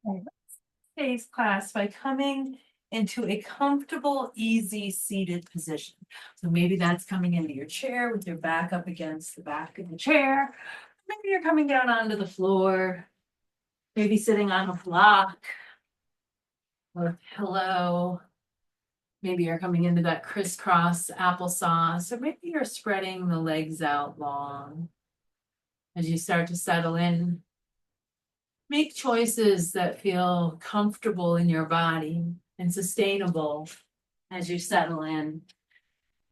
Okay. Today's class by coming into a comfortable, easy seated position. So maybe that's coming into your chair with your back up against the back of the chair. Maybe you're coming down onto the floor, maybe sitting on a block or a pillow. Maybe you're coming into that crisscross applesauce, or maybe you're spreading the legs out long. As you start to settle in, make choices that feel comfortable in your body and sustainable as you settle in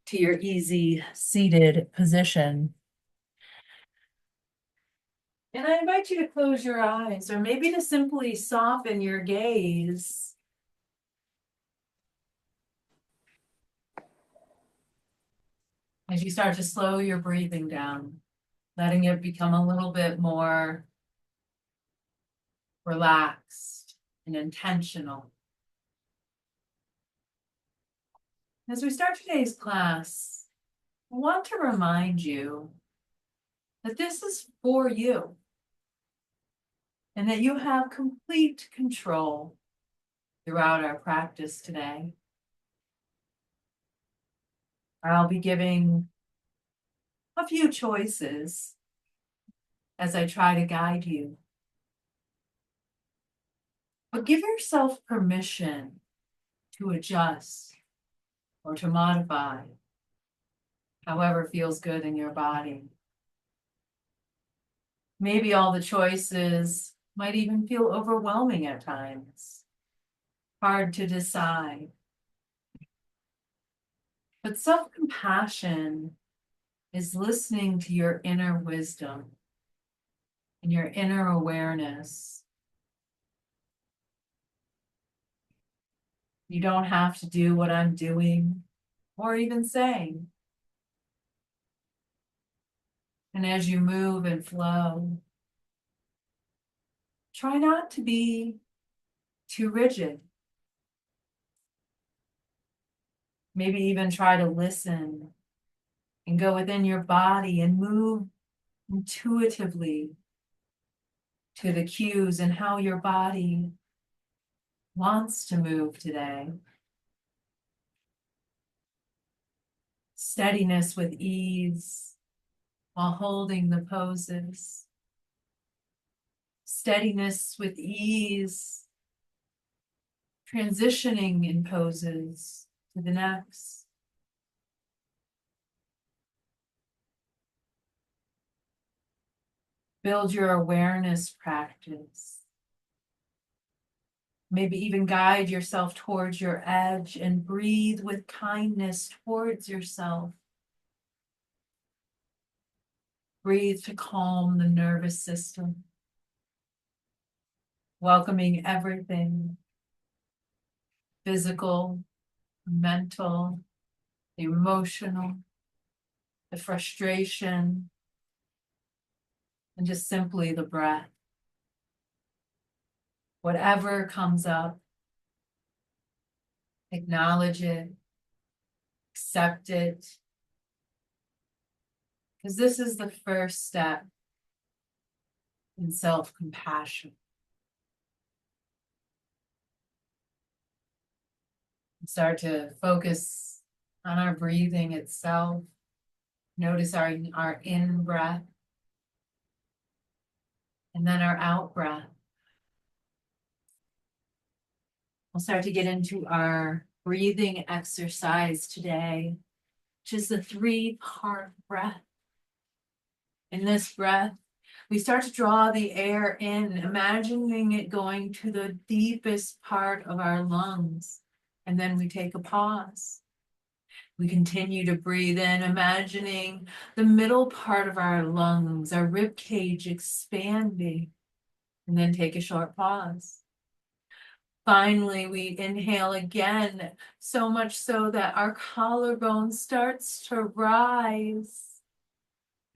to your easy seated position. And I invite you to close your eyes or maybe to simply soften your gaze as you start to slow your breathing down, letting it become a little bit more relaxed and intentional. As we start today's class, I want to remind you that this is for you and that you have complete control throughout our practice today. I'll be giving a few choices as I try to guide you. But give yourself permission to adjust or to modify, however feels good in your body. Maybe all the choices might even feel overwhelming at times, hard to decide. But self-compassion is listening to your inner wisdom and your inner awareness. You don't have to do what I'm doing or even saying. And as you move and flow, try not to be too rigid. Maybe even try to listen and go within your body and move intuitively to the cues and how your body wants to move today. Steadiness with ease while holding the poses. Steadiness with ease, transitioning in poses to the next. Build your awareness practice. Maybe even guide yourself towards your edge and breathe with kindness towards yourself. Breathe to calm the nervous system, welcoming everything, physical, mental, emotional, the frustration, and just simply the breath. Whatever comes up, acknowledge it, accept it, because this is the first step in self-compassion. Start to focus on our breathing itself. Notice our in breath and then our out breath. We'll start to get into our breathing exercise today, which is the 3-part breath. In this breath, we start to draw the air in, imagining it going to the deepest part of our lungs. And then we take a pause. We continue to breathe in, imagining the middle part of our lungs, our rib cage expanding, and then take a short pause. Finally, we inhale again, so much so that our collarbone starts to rise.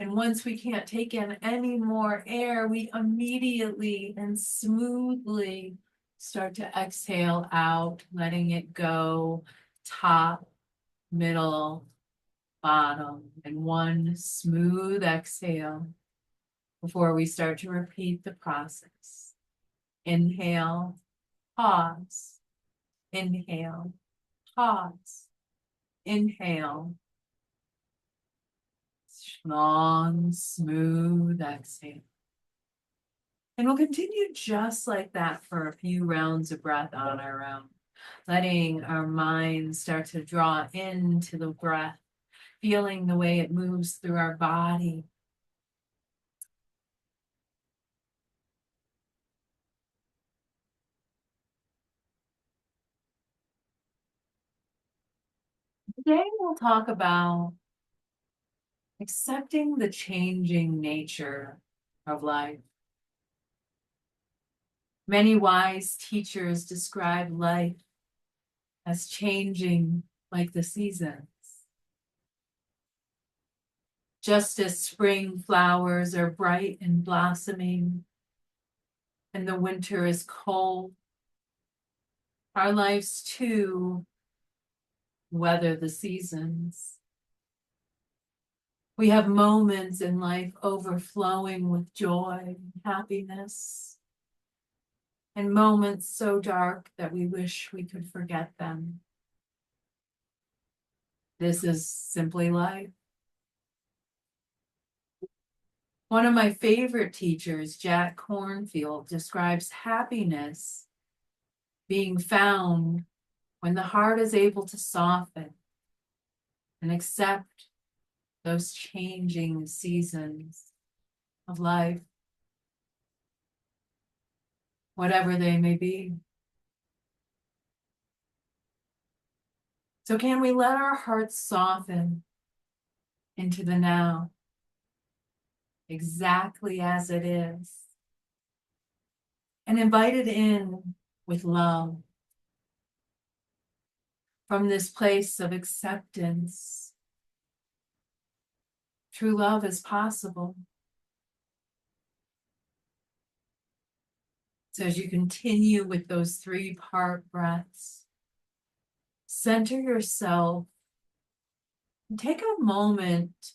And once we can't take in any more air, we immediately and smoothly start to exhale out, letting it go top, middle, bottom, and one smooth exhale before we start to repeat the process. Inhale, pause. Inhale, pause. Inhale. Long, smooth exhale. And we'll continue just like that for a few rounds of breath on our own, letting our mind start to draw into the breath, feeling the way it moves through our body. Today we'll talk about accepting the changing nature of life. Many wise teachers describe life as changing like the seasons. Just as spring flowers are bright and blossoming, and the winter is cold, our lives too weather the seasons. We have moments in life overflowing with joy and happiness, and moments so dark that we wish we could forget them. This is simply life. One of my favorite teachers, Jack Kornfield, describes happiness being found when the heart is able to soften and accept those changing seasons of life, whatever they may be. So can we let our hearts soften into the now, exactly as it is, and invite it in with love from this place of acceptance. True love is possible. So as you continue with those 3-part breaths, center yourself and take a moment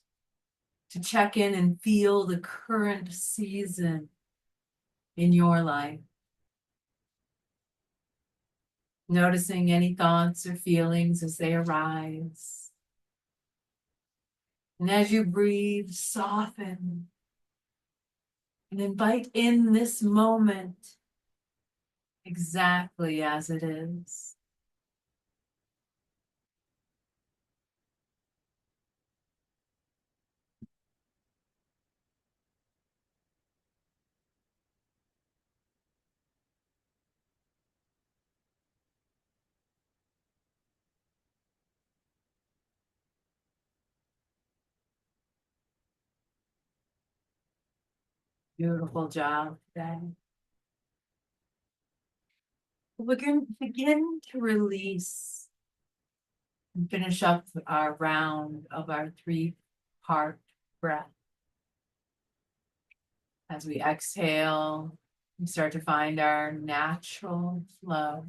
to check in and feel the current season in your life. Noticing any thoughts or feelings as they arise. And as you breathe, soften and invite in this moment exactly as it is. Beautiful job today. We're going to begin to release and finish up our round of our 3-part breath. As we exhale, we start to find our natural flow.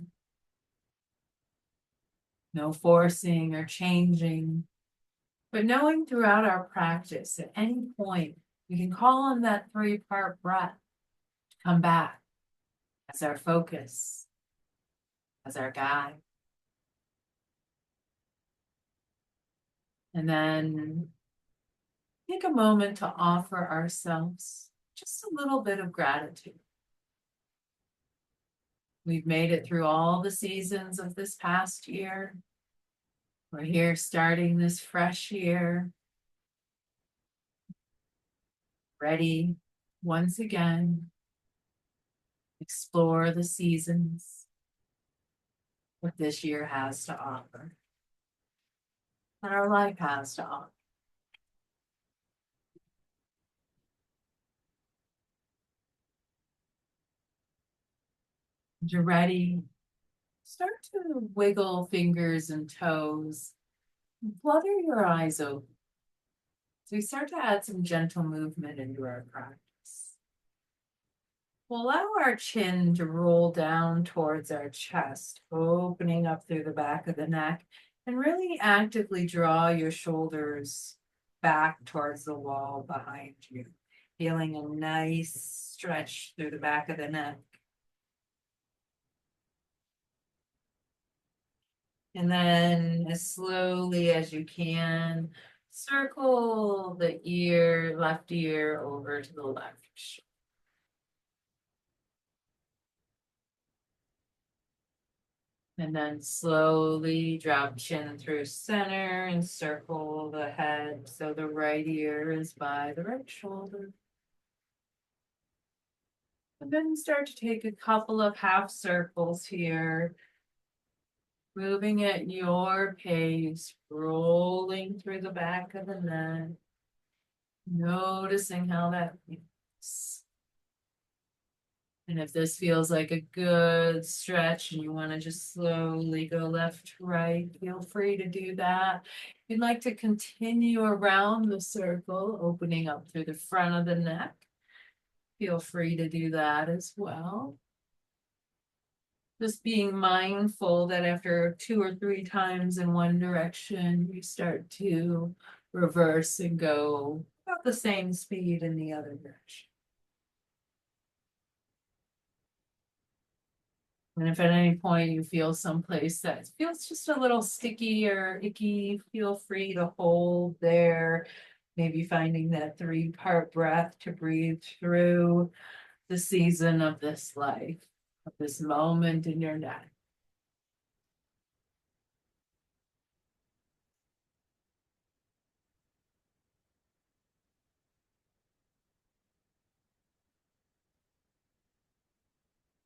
No forcing or changing, but knowing throughout our practice at any point, we can call on that 3-part breath to come back as our focus, as our guide. And then take a moment to offer ourselves just a little bit of gratitude. We've made it through all the seasons of this past year. We're here starting this fresh year, ready once again, explore the seasons, what this year has to offer, what our life has to offer. When you're ready, start to wiggle fingers and toes, and flutter your eyes open. So we start to add some gentle movement into our practice. We'll allow our chin to roll down towards our chest, opening up through the back of the neck, and really actively draw your shoulders back towards the wall behind you, feeling a nice stretch through the back of the neck. And then as slowly as you can, circle the ear, left ear over to the left. And then slowly drop chin through center and circle the head so the right ear is by the right shoulder. And then start to take a couple of half circles here, moving at your pace, rolling through the back of the neck, noticing how that feels. And if this feels like a good stretch and you want to just slowly go left to right, feel free to do that. If you'd like to continue around the circle, opening up through the front of the neck, feel free to do that as well. Just being mindful that after 2 or 3 times in one direction, you start to reverse and go about the same speed in the other direction. And if at any point you feel someplace that feels just a little sticky or icky, feel free to hold there. Maybe finding that 3-part breath to breathe through the season of this life, of this moment in your neck.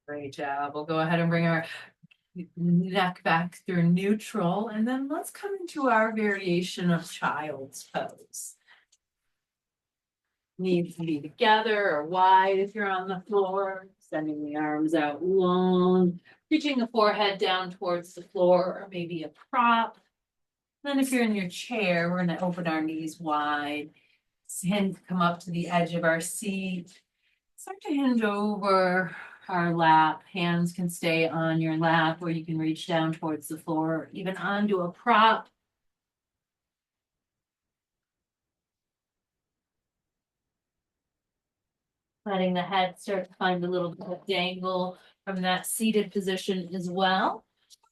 Great job. We'll go ahead and bring our neck back through neutral, and then let's come into our variation of child's pose. Knees to be together or wide if you're on the floor, sending the arms out long, reaching the forehead down towards the floor or maybe a prop. Then if you're in your chair, we're going to open our knees wide, hands come up to the edge of our seat, start to hinge over our lap. Hands can stay on your lap or you can reach down towards the floor, even onto a prop. Letting the head start to find a little bit of dangle from that seated position as well.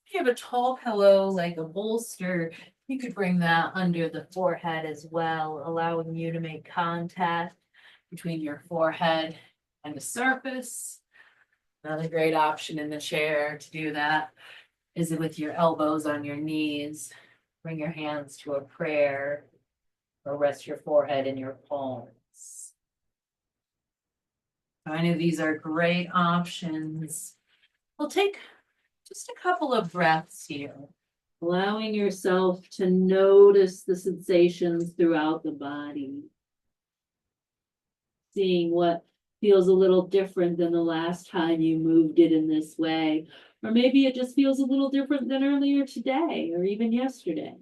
If you have a tall pillow like a bolster, you could bring that under the forehead as well, allowing you to make contact between your forehead and the surface. Another great option in the chair to do that is with your elbows on your knees. Bring your hands to a prayer or rest your forehead in your palms. I know these are great options. We'll take just a couple of breaths here, allowing yourself to notice the sensations throughout the body. Seeing what feels a little different than the last time you moved it in this way. Or maybe it just feels a little different than earlier today or even yesterday.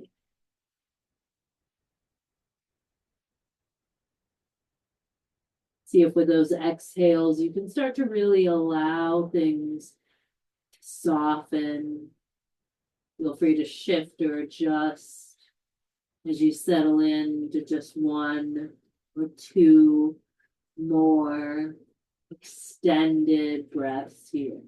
See if with those exhales, you can start to really allow things to soften. Feel free to shift or adjust as you settle in to just 1 or 2 more extended breaths here.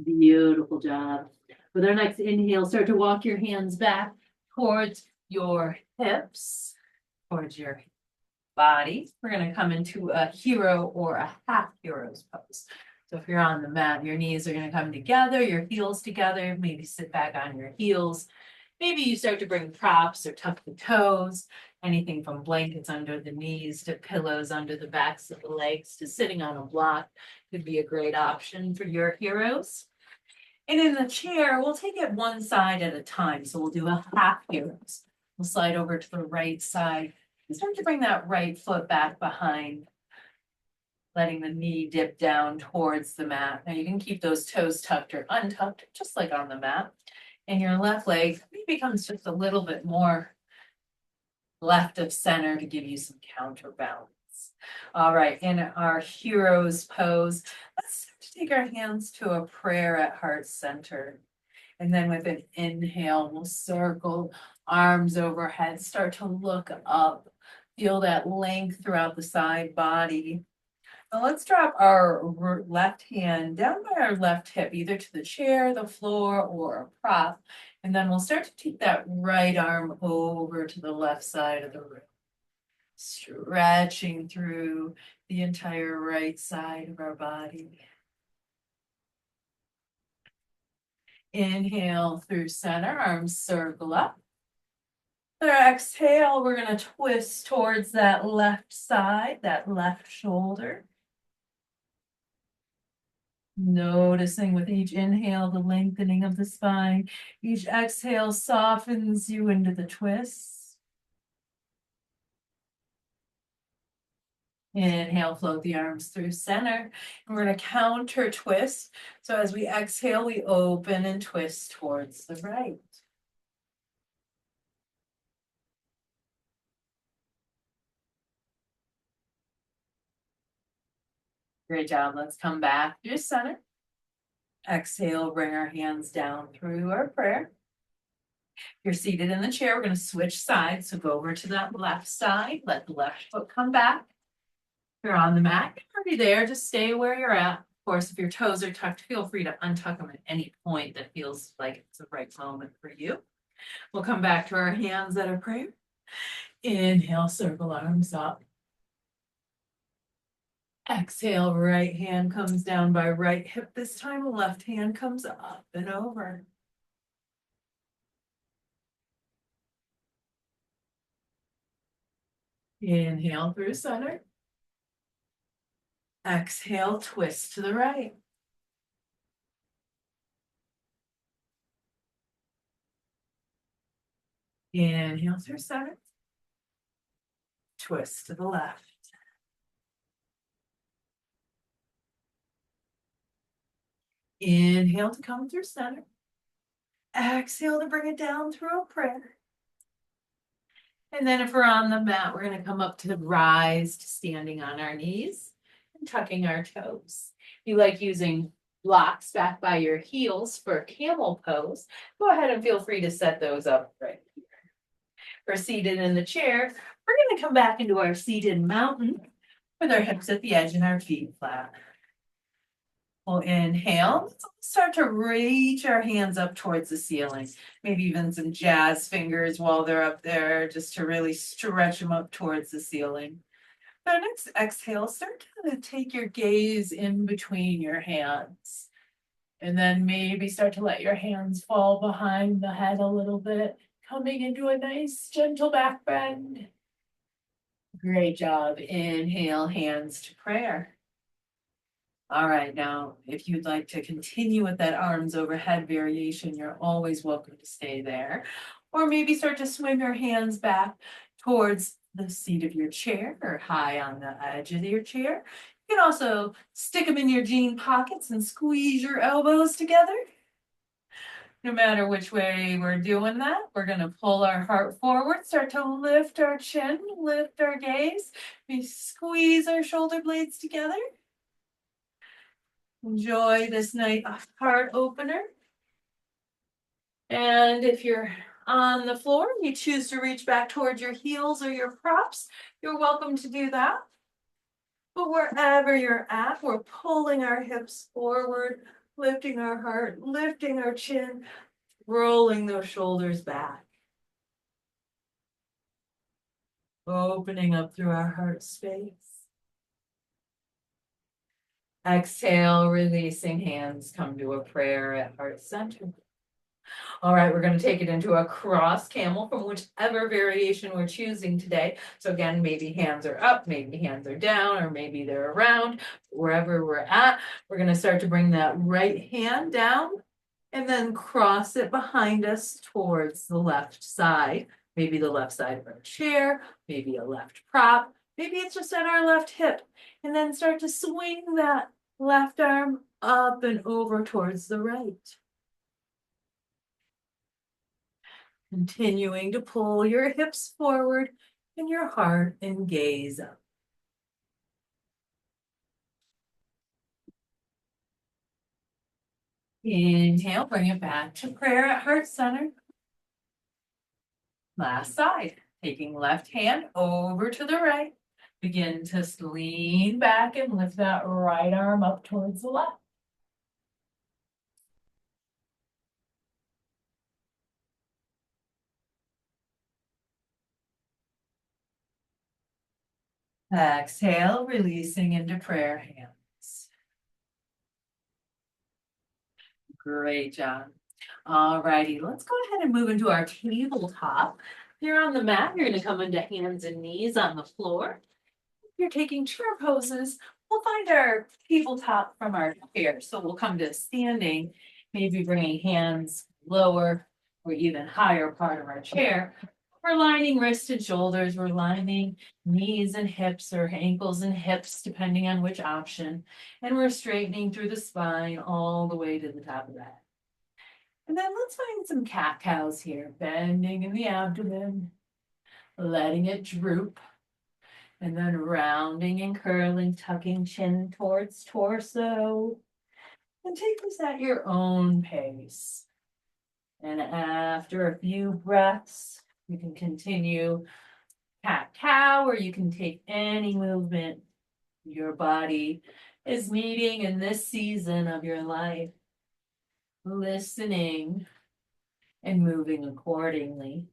Beautiful job. With our next inhale, start to walk your hands back towards your hips, towards your body. We're going to come into a hero or a half hero's pose. So if you're on the mat, your knees are going to come together, your heels together, maybe sit back on your heels. Maybe you start to bring props or tuck the toes, anything from blankets under the knees to pillows under the backs of the legs to sitting on a block could be a great option for your heroes. And in the chair, we'll take it one side at a time. So we'll do a half heroes. We'll slide over to the right side and start to bring that right foot back behind, letting the knee dip down towards the mat. Now you can keep those toes tucked or untucked, just like on the mat. And your left leg maybe comes just a little bit more left of center to give you some counterbalance. All right, in our hero's pose, let's start to take our hands to a prayer at heart center. And then with an inhale, we'll circle arms overhead, start to look up, feel that length throughout the side body. Now let's drop our left hand down by our left hip, either to the chair, the floor, or a prop. And then we'll start to take that right arm over to the left side of the room. Stretching through the entire right side of our body. Inhale through center, arms circle up. For our exhale, we're going to twist towards that left side, that left shoulder. Noticing with each inhale, the lengthening of the spine. Each exhale softens you into the twist. Inhale, float the arms through center. And we're going to counter twist. So as we exhale, we open and twist towards the right. Great job. Let's come back to center. Exhale, bring our hands down through our prayer. You're seated in the chair. We're going to switch sides. So go over to that left side. Let the left foot come back. You're on the mat. You're already there. Just stay where you're at. Of course, if your toes are tucked, feel free to untuck them at any point that feels like it's the right moment for you. We'll come back to our hands at a prayer. Inhale, circle arms up. Exhale, right hand comes down by right hip. This time, left hand comes up and over. Inhale through center. Exhale, twist to the right. Inhale through center. Twist to the left. Inhale to come through center. Exhale to bring it down through a prayer. And then if we're on the mat, we're going to come up to rise to standing on our knees and tucking our toes. If you like using blocks back by your heels for camel pose, go ahead and feel free to set those up right here. We're seated in the chair. We're going to come back into our seated mountain with our hips at the edge and our feet flat. We'll inhale. Let's start to reach our hands up towards the ceiling. Maybe even some jazz fingers while they're up there, just to really stretch them up towards the ceiling. Our next exhale, start to take your gaze in between your hands. And then maybe start to let your hands fall behind the head a little bit, coming into a nice gentle back bend. Great job. Inhale, hands to prayer. All right, now, if you'd like to continue with that arms overhead variation, you're always welcome to stay there. Or maybe start to swing your hands back towards the seat of your chair or high on the edge of your chair. You can also stick them in your jean pockets and squeeze your elbows together. No matter which way we're doing that, we're going to pull our heart forward, start to lift our chin, lift our gaze. We squeeze our shoulder blades together. Enjoy this night heart opener. And if you're on the floor and you choose to reach back towards your heels or your props, you're welcome to do that. But wherever you're at, we're pulling our hips forward, lifting our heart, lifting our chin, rolling those shoulders back. Opening up through our heart space. Exhale, releasing hands, come to a prayer at heart center. All right, we're going to take it into a cross camel from whichever variation we're choosing today. So again, maybe hands are up, maybe hands are down, or maybe they're around. Wherever we're at, we're going to start to bring that right hand down and then cross it behind us towards the left side. Maybe the left side of our chair, maybe a left prop, maybe it's just on our left hip. And then start to swing that left arm up and over towards the right. Continuing to pull your hips forward and your heart and gaze up. Inhale, bring it back to prayer at heart center. Last side, taking left hand over to the right. Begin to lean back and lift that right arm up towards the left. Exhale, releasing into prayer hands. Great job. All righty, let's go ahead and move into our tabletop. Here on the mat, you're going to come into hands and knees on the floor. If you're taking chair poses, we'll find our tabletop from our chair. So we'll come to standing, maybe bringing hands lower or even higher part of our chair. We're lining wrists and shoulders. We're lining knees and hips or ankles and hips, depending on which option. And we're straightening through the spine all the way to the top of that. And then let's find some cat cows here, bending in the abdomen, letting it droop. And then rounding and curling, tucking chin towards torso. And take this at your own pace. And after a few breaths, you can continue cat cow, or you can take any movement your body is needing in this season of your life. Listening and moving accordingly.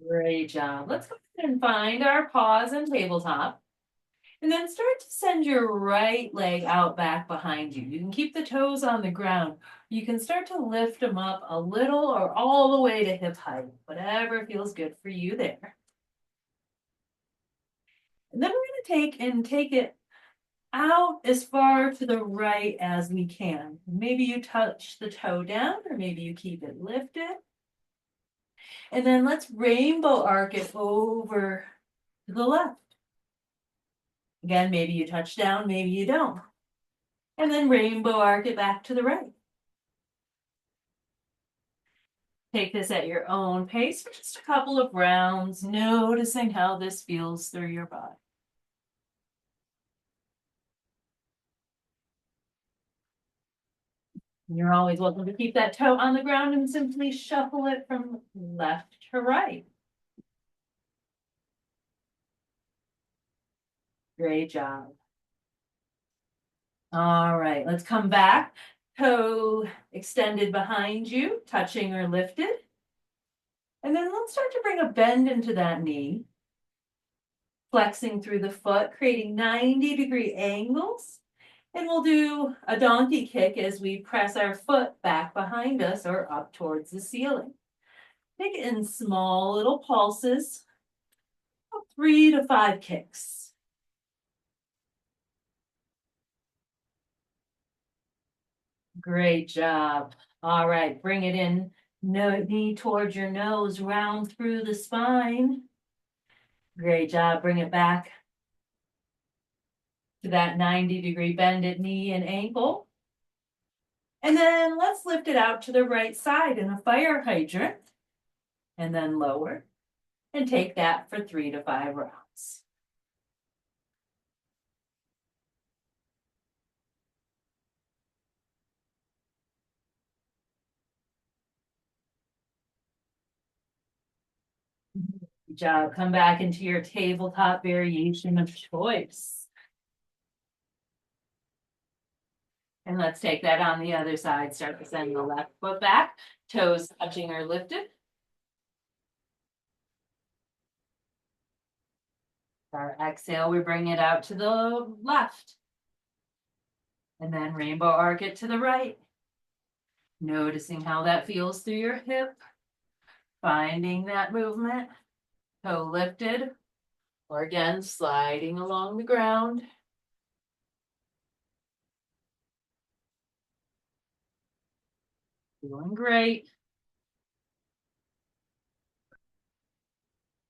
Great job. Let's go ahead and find our pause and tabletop. And then start to send your right leg out back behind you. You can keep the toes on the ground. You can start to lift them up a little or all the way to hip height, whatever feels good for you there. And then we're going to take it out as far to the right as we can. Maybe you touch the toe down, or maybe you keep it lifted. And then let's rainbow arc it over to the left. Again, maybe you touch down, maybe you don't. And then rainbow arc it back to the right. Take this at your own pace for just a couple of rounds, noticing how this feels through your body. You're always welcome to keep that toe on the ground and simply shuffle it from left to right. Great job. All right, let's come back. Toe extended behind you, touching or lifted. And then let's start to bring a bend into that knee. Flexing through the foot, creating 90-degree angles. And we'll do a donkey kick as we press our foot back behind us or up towards the ceiling. Take it in small little pulses, 3 to 5 kicks. Great job. All right, bring it in, knee towards your nose, round through the spine. Great job. Bring it back to that 90-degree bended knee and ankle. And then let's lift it out to the right side in a fire hydrant. And then lower. And take that for 3 to 5 rounds. Good job. Come back into your tabletop variation of choice. And let's take that on the other side. Start to send the left foot back, toes touching or lifted. Our exhale, we bring it out to the left. And then rainbow arc it to the right. Noticing how that feels through your hip. Finding that movement. Toe lifted. Or again, sliding along the ground. Doing great.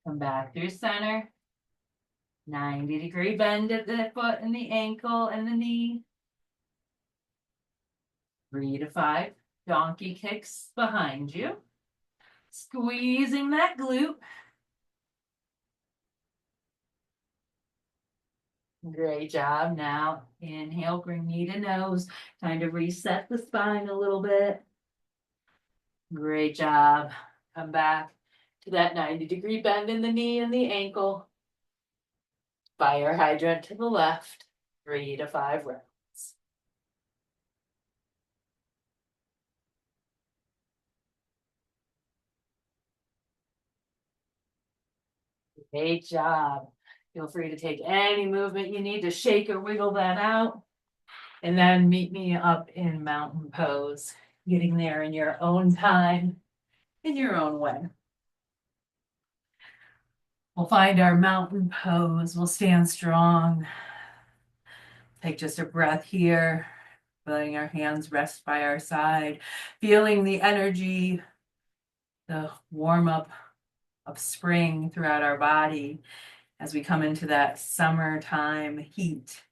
Come back through center. 90-degree bend at the foot and the ankle and the knee. 3 to 5 donkey kicks behind you. Squeezing that glute. Great job. Now inhale, bring knee to nose, kind of reset the spine a little bit. Great job. Come back to that 90-degree bend in the knee and the ankle. Fire hydrant to the left, 3 to 5 reps. Great job. Feel free to take any movement you need to shake or wiggle that out. And then meet me up in mountain pose, getting there in your own time, in your own way. We'll find our mountain pose. We'll stand strong. Take just a breath here, letting our hands rest by our side, feeling the energy, the warm up of spring throughout our body as we come into that summertime heat.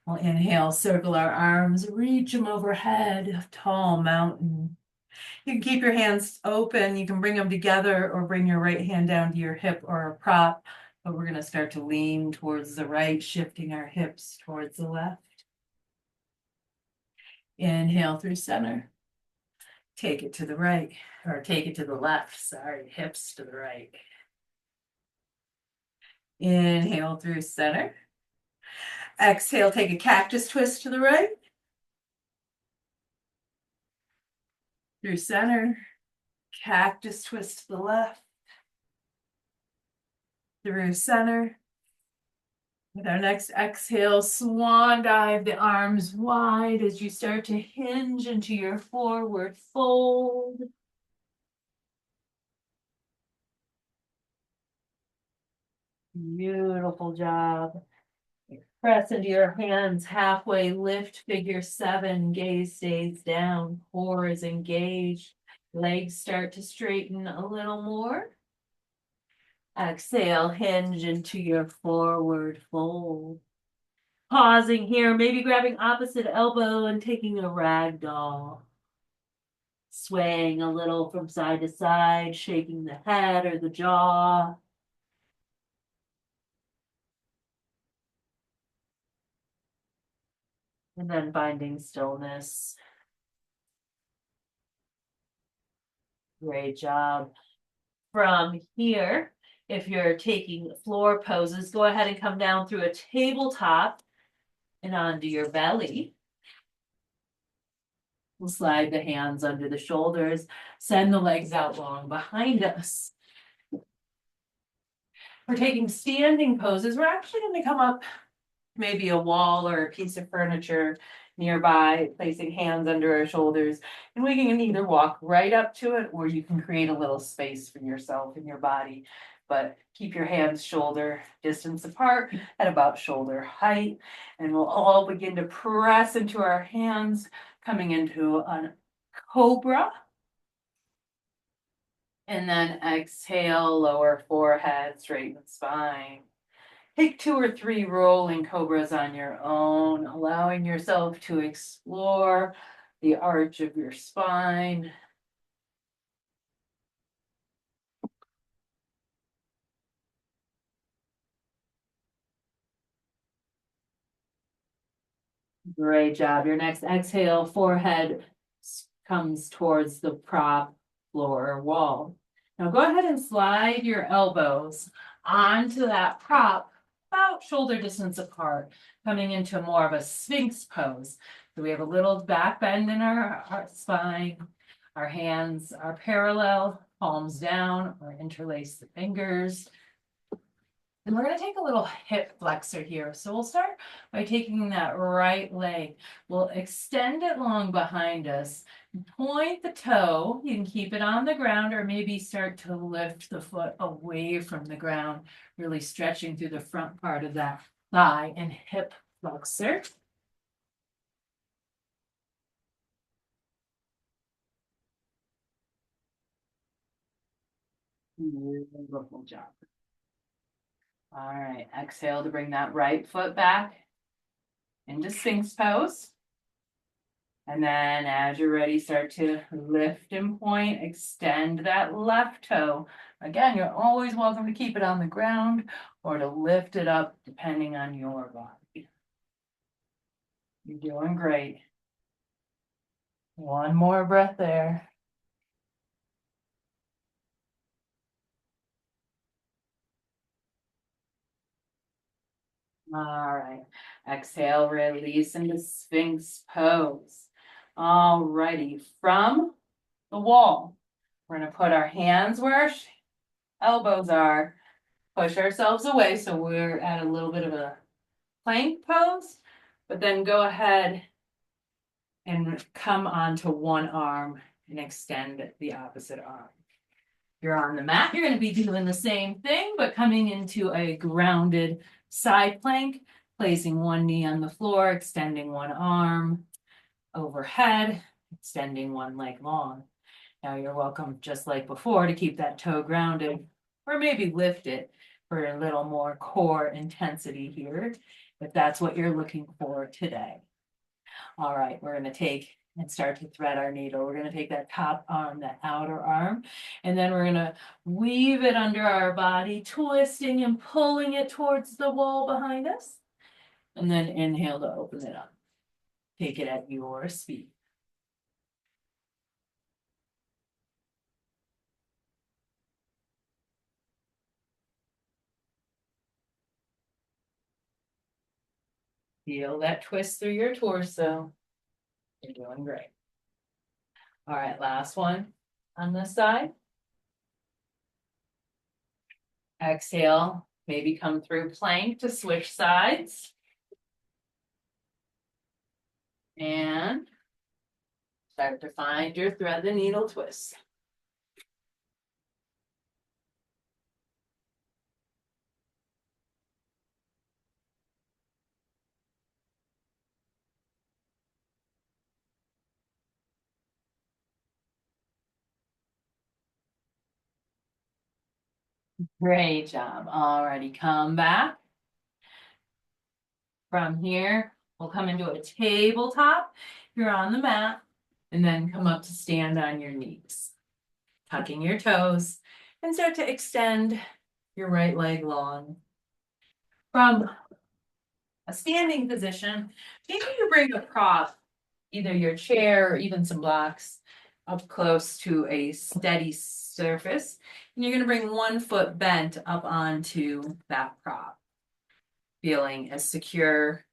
We'll inhale, circle our arms, reach them overhead, a tall mountain. You can keep your hands open. You can bring them together or bring your right hand down to your hip or a prop. But we're going to start to lean towards the right, shifting our hips towards the left. Inhale through center. Take it to the right, or take it to the left. Sorry, hips to the right. Inhale through center. Exhale, take a cactus twist to the right. Through center. Cactus twist to the left. Through center. With our next exhale, swan dive the arms wide as you start to hinge into your forward fold. Beautiful job. Press into your hands, halfway lift, figure 7, gaze stays down, core is engaged, legs start to straighten a little more. Exhale, hinge into your forward fold. Pausing here, maybe grabbing opposite elbow and taking a ragdoll. Swaying a little from side to side, shaking the head or the jaw. And then finding stillness. Great job. From here, if you're taking floor poses, go ahead and come down through a tabletop and onto your belly. We'll slide the hands under the shoulders, send the legs out long behind us. We're taking standing poses. We're actually going to come up maybe a wall or a piece of furniture nearby, placing hands under our shoulders. And we can either walk right up to it or you can create a little space for yourself and your body. But keep your hands shoulder distance apart at about shoulder height. And we'll all begin to press into our hands, coming into a cobra. And then exhale, lower forehead, straighten spine. Take 2 or 3 rolling cobras on your own, allowing yourself to explore the arch of your spine. Great job. Your next exhale, forehead comes towards the prop, floor, or wall. Now go ahead and slide your elbows onto that prop about shoulder distance apart, coming into more of a sphinx pose. So we have a little back bend in our spine. Our hands are parallel, palms down, or interlace the fingers. And we're going to take a little hip flexor here. So we'll start by taking that right leg. We'll extend it long behind us. Point the toe. You can keep it on the ground or maybe start to lift the foot away from the ground, really stretching through the front part of that thigh and hip flexor. Beautiful job. All right, exhale to bring that right foot back into Sphinx pose. And then as you're ready, start to lift and point, extend that left toe. Again, you're always welcome to keep it on the ground or to lift it up depending on your body. You're doing great. One more breath there. All right. Exhale, release into Sphinx pose. All righty. From the wall, we're going to put our hands where our elbows are, push ourselves away so we're at a little bit of a plank pose, but then go ahead and come onto one arm and extend the opposite arm. You're on the mat, you're going to be doing the same thing, but coming into a grounded side plank, placing one knee on the floor, extending one arm overhead, extending one leg long. Now you're welcome, just like before, to keep that toe grounded or maybe lift it for a little more core intensity here, if that's what you're looking for today. All right, we're going to take and start to thread our needle. We're going to take that top arm, that outer arm, and then we're going to weave it under our body, twisting and pulling it towards the wall behind us. And then inhale to open it up. Take it at your speed. Feel that twist through your torso. You're doing great. All right, last one on this side. Exhale, maybe come through plank to switch sides. And start to find your thread the needle twist. Great job. Alrighty, come back. From here, we'll come into a tabletop. You're on the mat, and then come up to stand on your knees, tucking your toes, and start to extend your right leg long. From a standing position, maybe you bring a prop, either your chair or even some blocks, up close to a steady surface. And you're going to bring one foot bent up onto that prop, feeling as secure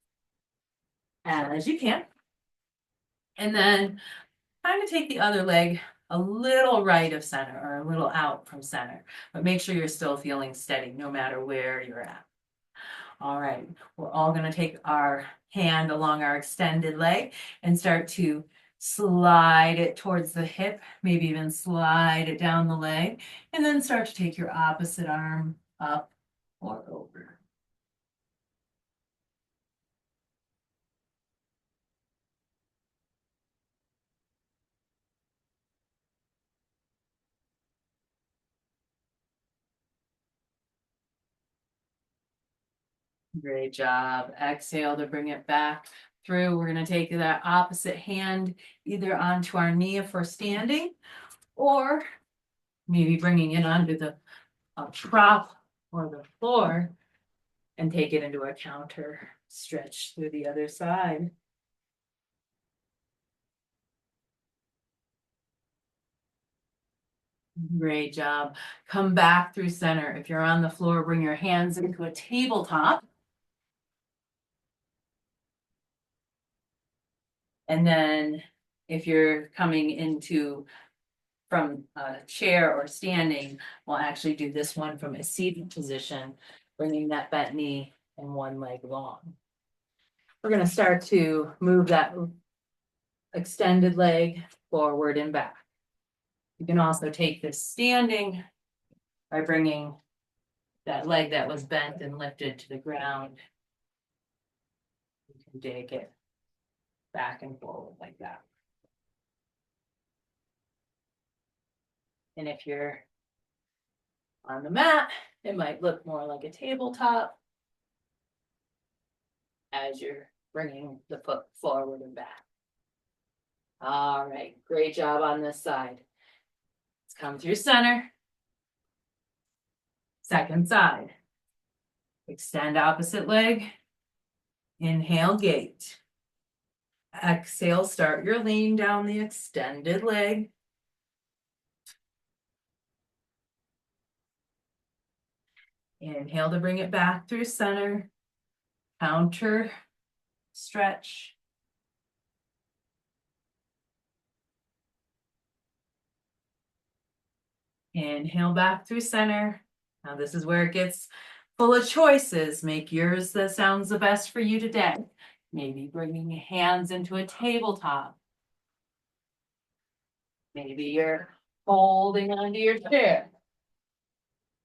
as you can. And then kind of take the other leg a little right of center or a little out from center, but make sure you're still feeling steady no matter where you're at. All right, we're all going to take our hand along our extended leg and start to slide it towards the hip, maybe even slide it down the leg, and then start to take your opposite arm up or over. Great job. Exhale to bring it back through. We're going to take that opposite hand either onto our knee if we're standing, or maybe bringing it onto the prop or the floor and take it into a counter stretch through the other side. Great job. Come back through center. If you're on the floor, bring your hands into a tabletop. And then if you're coming into from a chair or standing, we'll actually do this one from a seated position, bringing that bent knee and one leg long. We're going to start to move that extended leg forward and back. You can also take this standing by bringing that leg that was bent and lifted to the ground. You can take it back and forward like that. And if you're on the mat, it might look more like a tabletop as you're bringing the foot forward and back. All right, great job on this side. Let's come through center. Second side. Extend opposite leg. Inhale, gate. Exhale, start your lean down the extended leg. Inhale to bring it back through center. Counter stretch. Inhale back through center. Now this is where it gets full of choices. Make yours that sounds the best for you today. Maybe bringing your hands into a tabletop. Maybe you're holding onto your chair.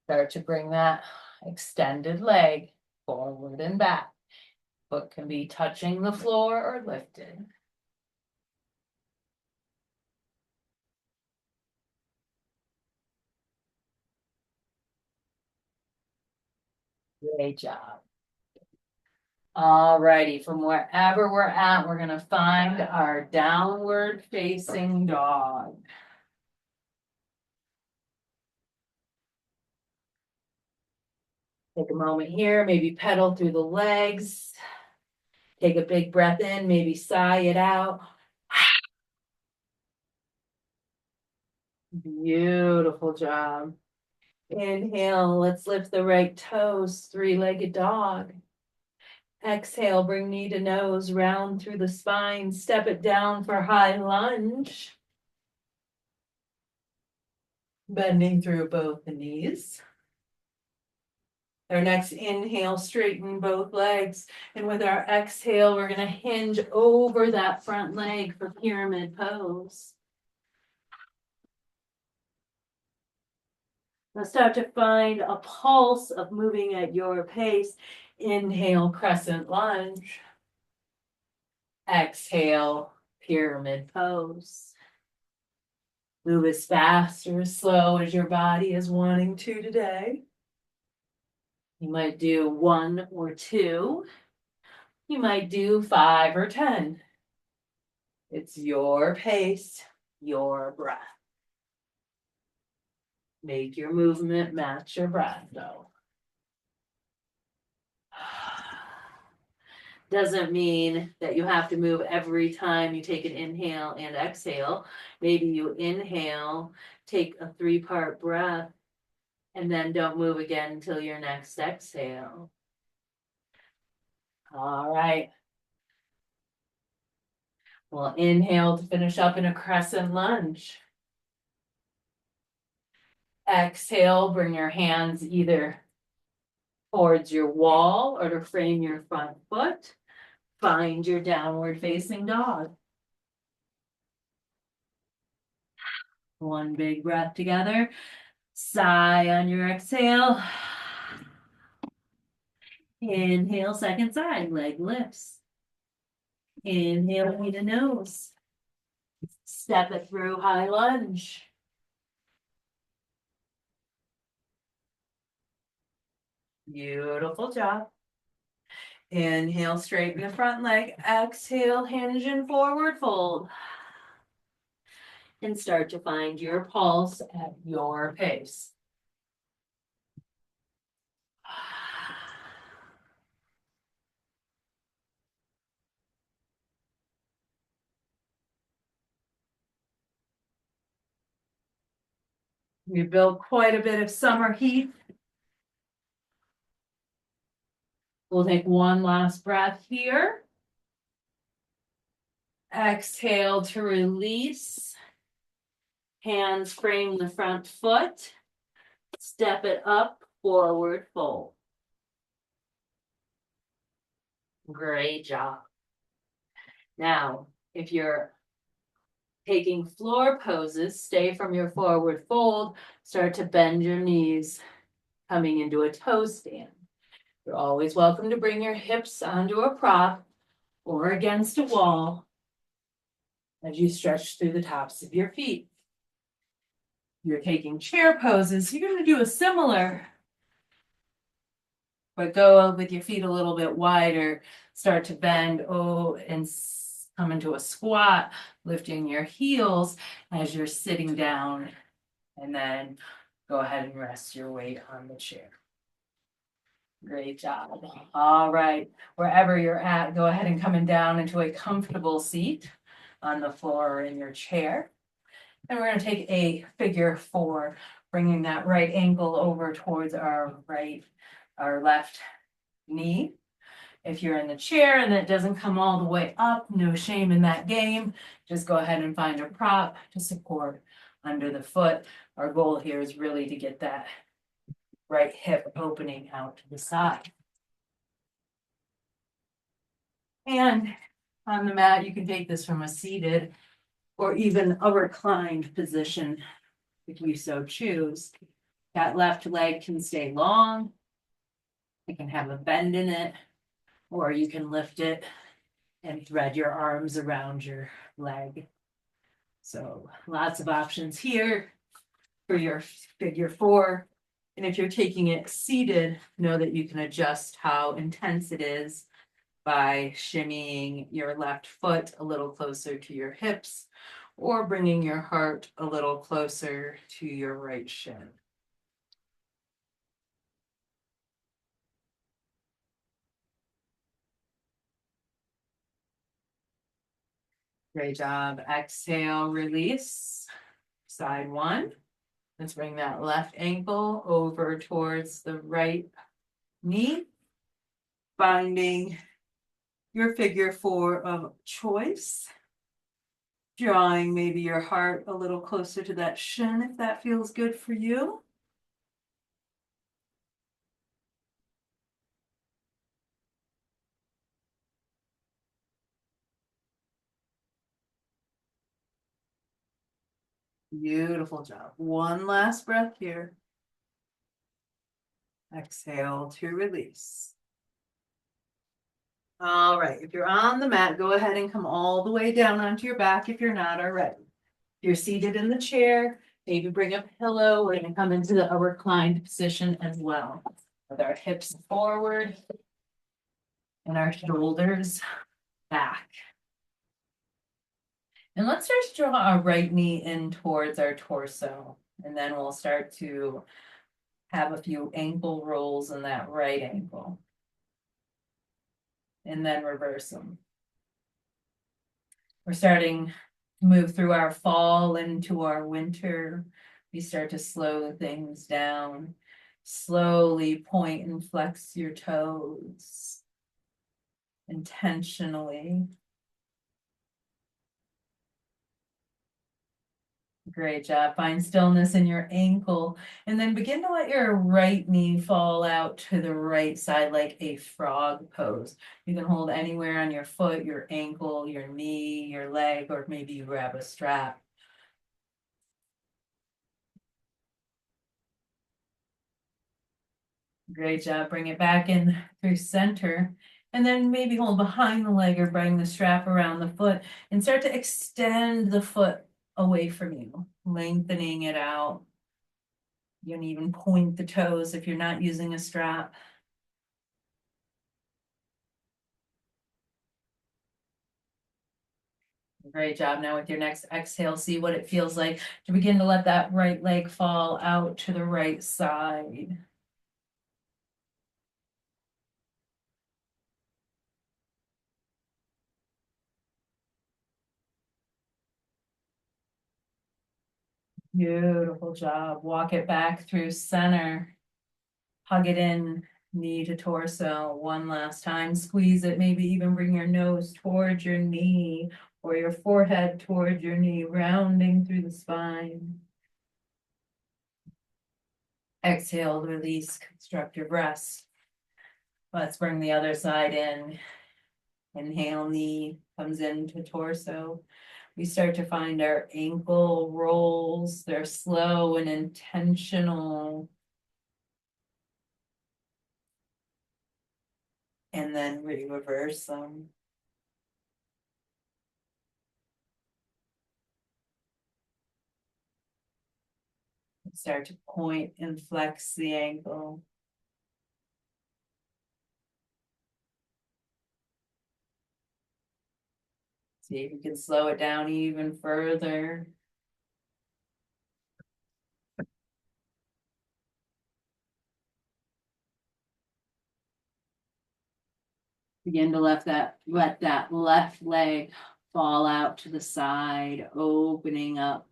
Start to bring that extended leg forward and back. Foot can be touching the floor or lifted. Great job. Alrighty, from wherever we're at, we're gonna find our downward facing dog. Take a moment here, maybe pedal through the legs. Take a big breath in, maybe sigh it out. Beautiful job. Inhale, let's lift the right toes, three-legged dog. Exhale, bring knee to nose, round through the spine, step it down for high lunge. Bending through both the knees. Our next inhale, straighten both legs. And with our exhale, we're gonna hinge over that front leg for pyramid pose. Now start to find a pulse of moving at your pace. Inhale, crescent lunge. Exhale, pyramid pose. Move as fast or as slow as your body is wanting to today. You might do 1 or 2. You might do 5 or 10. It's your pace, your breath. Make your movement match your breath, though. Doesn't mean that you have to move every time you take an inhale and exhale. Maybe you inhale, take a 3-part breath, and then don't move again until your next exhale. All right. We'll inhale to finish up in a crescent lunge. Exhale, bring your hands either towards your wall or to frame your front foot. Find your downward facing dog. One big breath together. Sigh on your exhale. Inhale, second side, leg lifts. Inhale, knee to nose. Step it through, high lunge. Beautiful job. Inhale, straighten the front leg. Exhale, hinge and forward fold. And start to find your pulse at your pace. We built quite a bit of summer heat. We'll take one last breath here. Exhale to release. Hands frame the front foot. Step it up, forward fold. Great job. Now, if you're taking floor poses, stay from your forward fold, start to bend your knees, coming into a toe stand. You're always welcome to bring your hips onto a prop or against a wall as you stretch through the tops of your feet. You're taking chair poses, you're going to do a similar, but go with your feet a little bit wider. Start to bend and Come into a squat, lifting your heels as you're sitting down, and then go ahead and rest your weight on the chair. Great job. All right, wherever you're at, go ahead and coming down into a comfortable seat on the floor or in your chair. And we're going to take a figure 4, bringing that right ankle over towards our left knee. If you're in the chair and it doesn't come all the way up, no shame in that game. Just go ahead and find a prop to support under the foot. Our goal here is really to get that right hip opening out to the side. And on the mat, you can take this from a seated or even a reclined position if you so choose. That left leg can stay long. It can have a bend in it, or you can lift it and thread your arms around your leg. So lots of options here for your figure 4. And if you're taking it seated, know that you can adjust how intense it is by shimmying your left foot a little closer to your hips or bringing your heart a little closer to your right shin. Great job. Exhale, release. Side 1. Let's bring that left ankle over towards the right knee, finding your figure 4 of choice. Drawing maybe your heart a little closer to that shin if that feels good for you. Beautiful job. One last breath here. Exhale to release. All right, if you're on the mat, go ahead and come all the way down onto your back if you're not already. If you're seated in the chair, maybe bring a pillow. We're going to come into a reclined position as well, with our hips forward and our shoulders back. And let's just draw our right knee in towards our torso, and then we'll start to have a few ankle rolls in that right ankle. And then reverse them. We're starting to move through our fall into our winter. We start to slow things down. Slowly point and flex your toes. Intentionally. Great job. Find stillness in your ankle and then begin to let your right knee fall out to the right side like a frog pose. You can hold anywhere on your foot, your ankle, your knee, your leg, or maybe you grab a strap. Great job. Bring it back in through center. And then maybe hold behind the leg or bring the strap around the foot and start to extend the foot away from you, lengthening it out. You can even point the toes if you're not using a strap. Great job. Now with your next exhale, see what it feels like to begin to let that right leg fall out to the right side. Beautiful job. Walk it back through center. Hug it in, knee to torso. One last time. Squeeze it. Maybe even bring your nose towards your knee or your forehead towards your knee, rounding through the spine. Exhale, release, constructive rest. Let's bring the other side in. Inhale, knee comes into torso. We start to find our ankle rolls. They're slow and intentional. And then reverse them. Start to point and flex the ankle. See if you can slow it down even further. Begin to let that left leg fall out to the side, opening up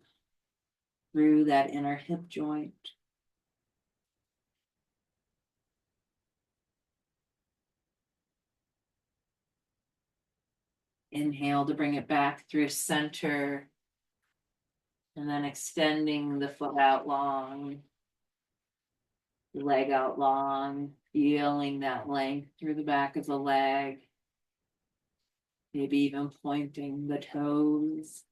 through that inner hip joint. Inhale to bring it back through center. And then extending the foot out long, the leg out long, feeling that length through the back of the leg. Maybe even pointing the toes.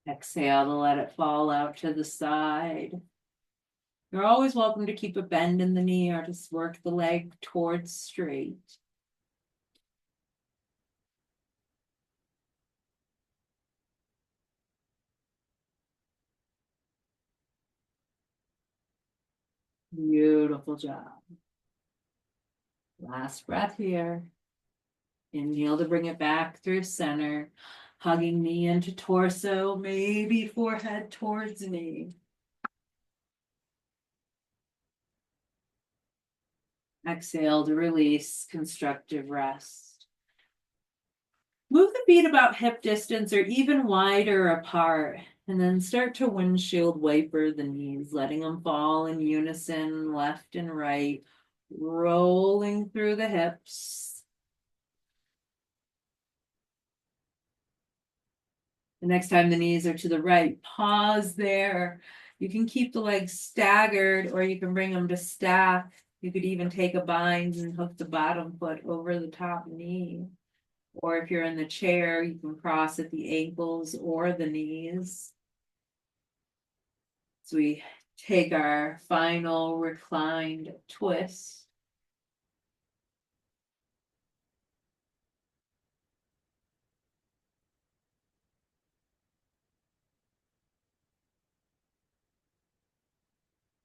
Exhale to let it fall out to the side. You're always welcome to keep a bend in the knee or just work the leg towards straight. Beautiful job. Last breath here. Inhale to bring it back through center, hugging knee into torso, maybe forehead towards knee. Exhale to release, constructive rest. Move the feet about hip distance or even wider apart, and then start to windshield wiper the knees, letting them fall in unison, left and right, rolling through the hips. The next time the knees are to the right, pause there. You can keep the legs staggered or you can bring them to stack. You could even take a bind and hook the bottom foot over the top knee. Or if you're in the chair, you can cross at the ankles or the knees. So we take our final reclined twist.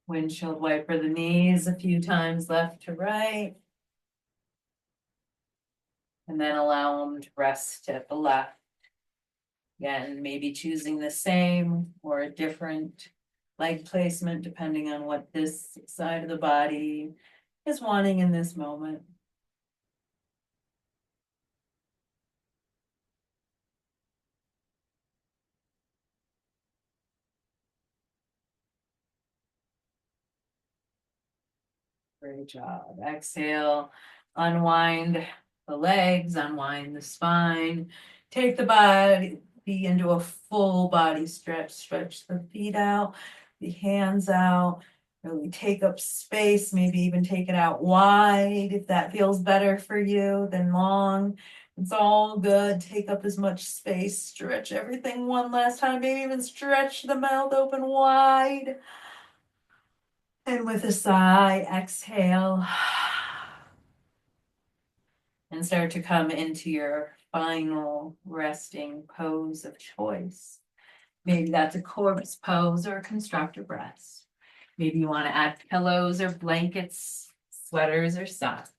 Windshield wiper the knees a few times left to right. And then allow them to rest at the left. Again, maybe choosing the same or a different leg placement depending on what this side of the body is wanting in this moment. Great job. Exhale, unwind the legs, unwind the spine. Take the body into a full body stretch. Stretch the feet out, the hands out. Really take up space, maybe even take it out wide if that feels better for you than long. It's all good. Take up as much space. Stretch everything one last time. Maybe even stretch the mouth open wide. And with a sigh, exhale. And start to come into your final resting pose of choice. Maybe that's a corpse pose or a constructive rest. Maybe you want to add pillows or blankets, sweaters or socks.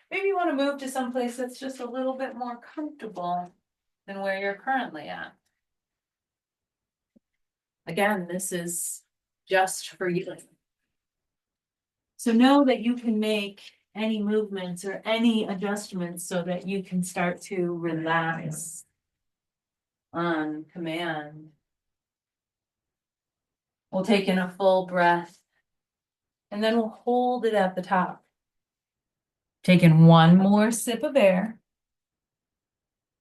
Maybe you want to move to someplace that's just a little bit more comfortable than where you're currently at. Again, this is just for you. So know that you can make any movements or any adjustments so that you can start to relax on command. We'll take in a full breath and then we'll hold it at the top. Take in one more sip of air.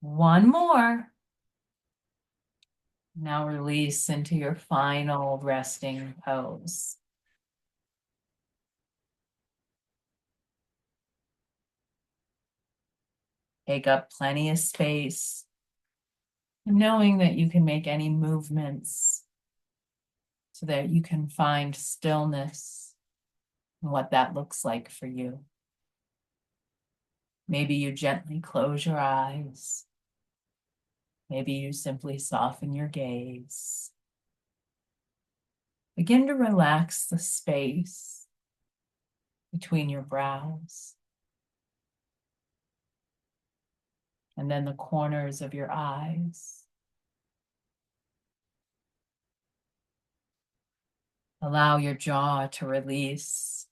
One more. Now release into your final resting pose. Take up plenty of space, knowing that you can make any movements so that you can find stillness and what that looks like for you. Maybe you gently close your eyes. Maybe you simply soften your gaze. Begin to relax the space between your brows. and then the corners of your eyes. Allow your jaw to release,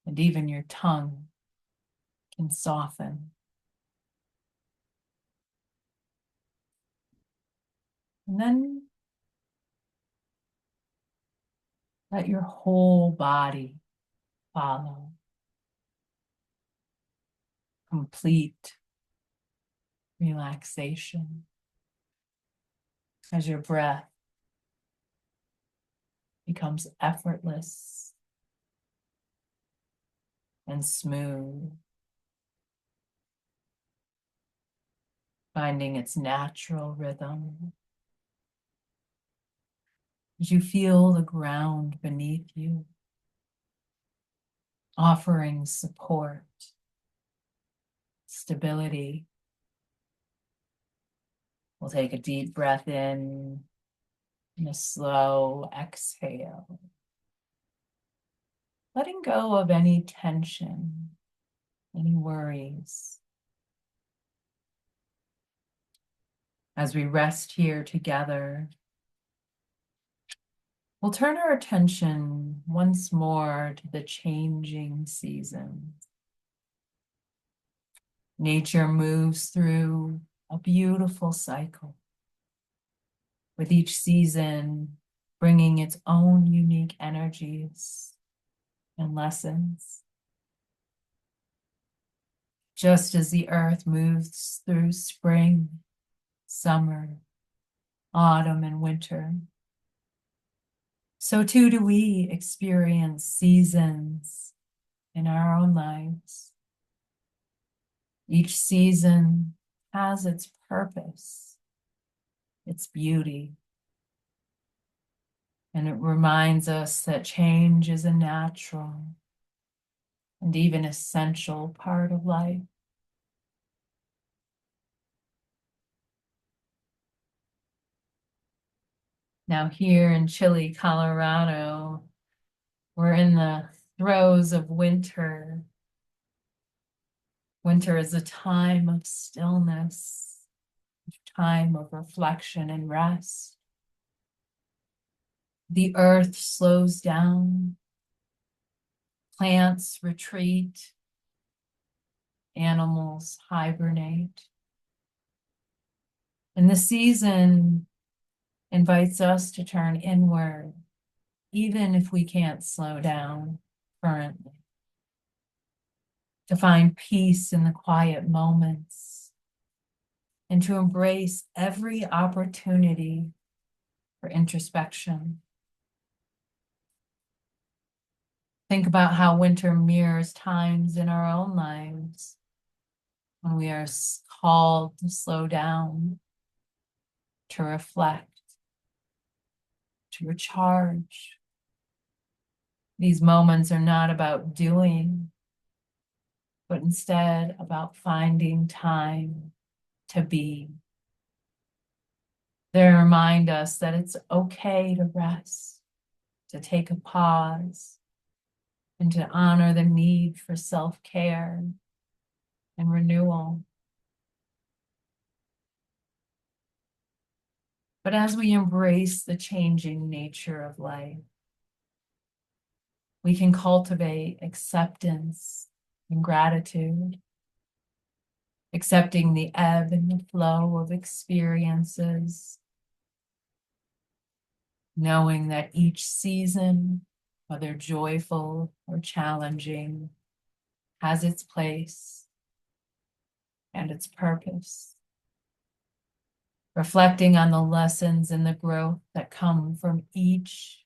and even your tongue can soften. And then let your whole body follow. Complete relaxation as your breath becomes effortless and smooth, finding its natural rhythm. As you feel the ground beneath you, offering support, stability. We'll take a deep breath in and a slow exhale. Letting go of any tension, any worries. As we rest here together, we'll turn our attention once more to the changing seasons. Nature moves through a beautiful cycle, with each season bringing its own unique energies and lessons. Just as the earth moves through spring, summer, autumn, and winter, so too do we experience seasons in our own lives. Each season has its purpose, its beauty, and it reminds us that change is a natural and even essential part of life. Now here in chilly Colorado, we're in the throes of winter. Winter is a time of stillness, a time of reflection and rest. The earth slows down, plants retreat, animals hibernate. And the season invites us to turn inward, even if we can't slow down currently, to find peace in the quiet moments, and to embrace every opportunity for introspection. Think about how winter mirrors times in our own lives when we are called to slow down, to reflect, to recharge. These moments are not about doing, but instead about finding time to be. They remind us that it's okay to rest, to take a pause, and to honor the need for self-care and renewal. But as we embrace the changing nature of life, we can cultivate acceptance and gratitude, accepting the ebb and the flow of experiences, knowing that each season, whether joyful or challenging, has its place and its purpose. Reflecting on the lessons and the growth that come from each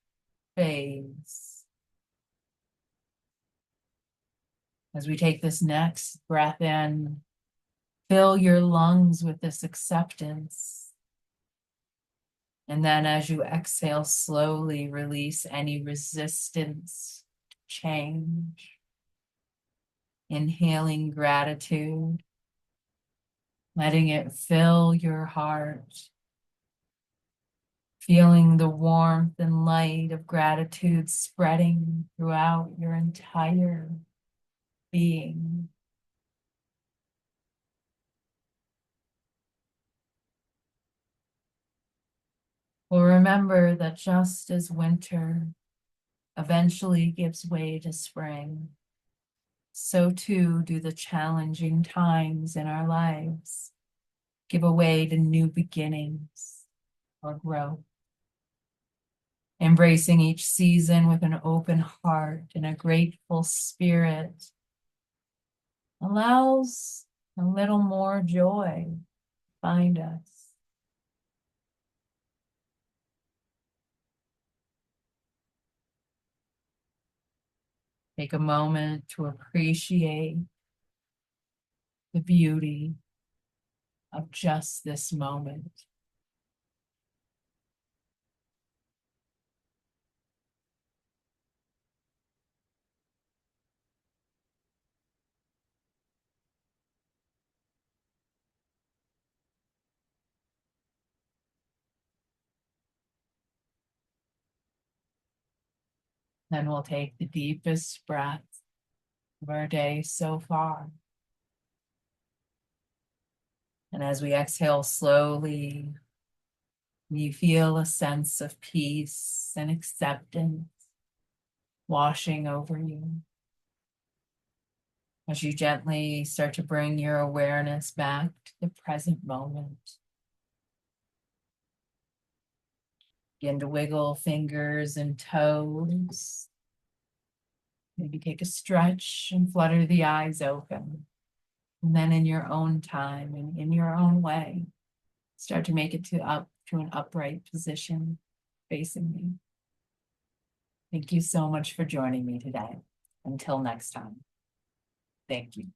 phase. As we take this next breath in, fill your lungs with this acceptance. And then as you exhale, slowly release any resistance to change. Inhaling gratitude, letting it fill your heart. Feeling the warmth and light of gratitude spreading throughout your entire being. remember that just as winter eventually gives way to spring, so too do the challenging times in our lives give way to new beginnings or growth. Embracing each season with an open heart and a grateful spirit allows a little more joy to find us. Take a moment to appreciate the beauty of just this moment. Then we'll take the deepest breath of our day so far. And as we exhale slowly, you feel a sense of peace and acceptance washing over you. As you gently start to bring your awareness back to the present moment. Begin to wiggle fingers and toes. Maybe take a stretch and flutter the eyes open. And then in your own time and in your own way, start to make it to an upright position facing me. Thank you so much for joining me today. Until next time. Thank you.